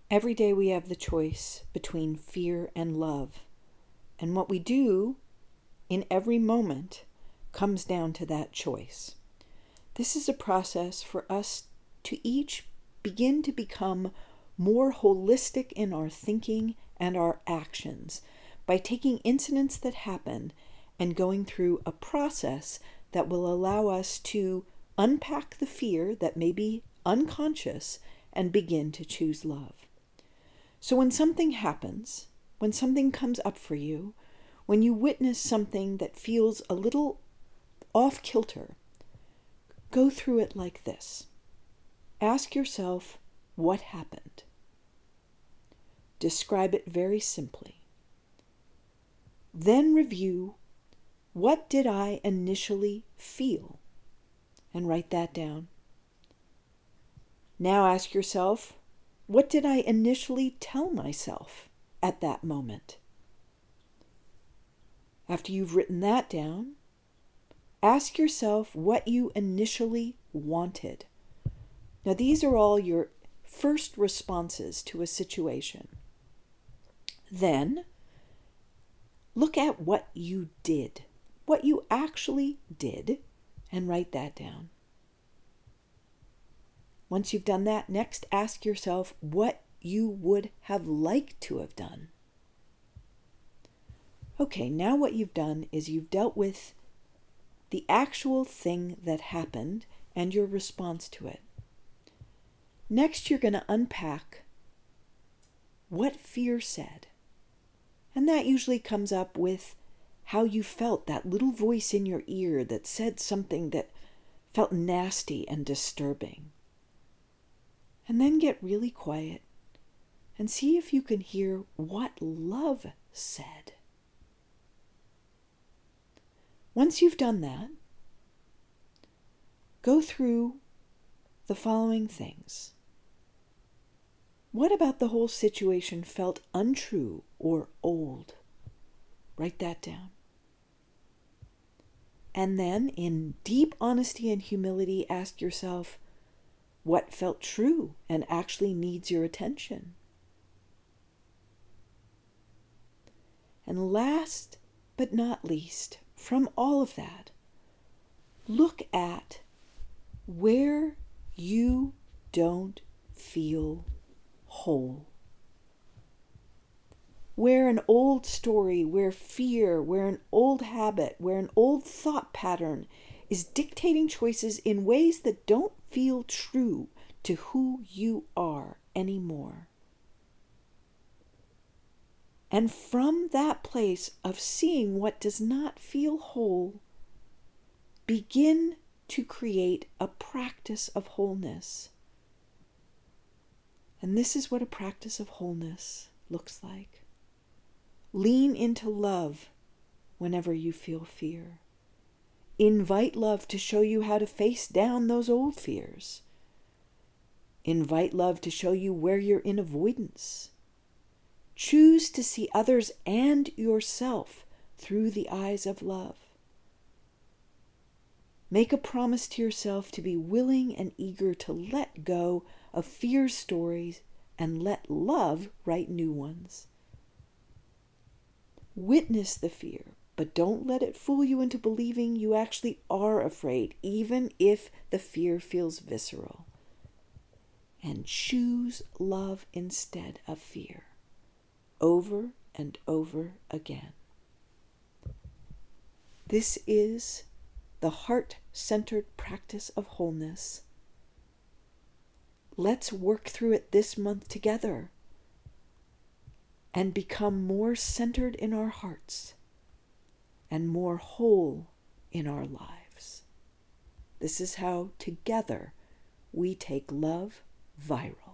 Every day we have the choice between fear and love. And what we do in every moment comes down to that choice. This is a process for us to each begin to become more holistic in our thinking and our actions by taking incidents that happen and going through a process that will allow us to unpack the fear that may be unconscious and begin to choose love. So when something happens, when something comes up for you, when you witness something that feels a little off kilter, go through it like this. Ask yourself, what happened? Describe it very simply. Then review, what did I initially feel? And write that down. Now ask yourself, what did I initially tell myself at that moment? After you've written that down, ask yourself what you initially wanted. Now, these are all your first responses to a situation. Then, look at what you did, what you actually did, and write that down. Once you've done that, next ask yourself what you would have liked to have done. Okay, now what you've done is you've dealt with the actual thing that happened and your response to it. Next, you're going to unpack what fear said. And that usually comes up with how you felt, that little voice in your ear that said something that felt nasty and disturbing. And then get really quiet and see if you can hear what love said. Once you've done that, go through the following things. What about the whole situation felt untrue or old? Write that down. And then, in deep honesty and humility, ask yourself, what felt true and actually needs your attention? And last but not least, from all of that, look at where you don't feel whole. Where an old story, where fear, where an old habit, where an old thought pattern is dictating choices in ways that don't feel true to who you are anymore. And from that place of seeing what does not feel whole, begin to create a practice of wholeness. And this is what a practice of wholeness looks like. Lean into love whenever you feel fear. Invite love to show you how to face down those old fears. Invite love to show you where you're in avoidance. Choose to see others and yourself through the eyes of love. Make a promise to yourself to be willing and eager to let go of fear stories and let love write new ones. Witness the fear, but don't let it fool you into believing you actually are afraid, even if the fear feels visceral. And choose love instead of fear, over and over again. This is the Heart-Centered Practice of Wholeness. Let's work through it this month together and become more centered in our hearts and more whole in our lives. This is how together we take love viral.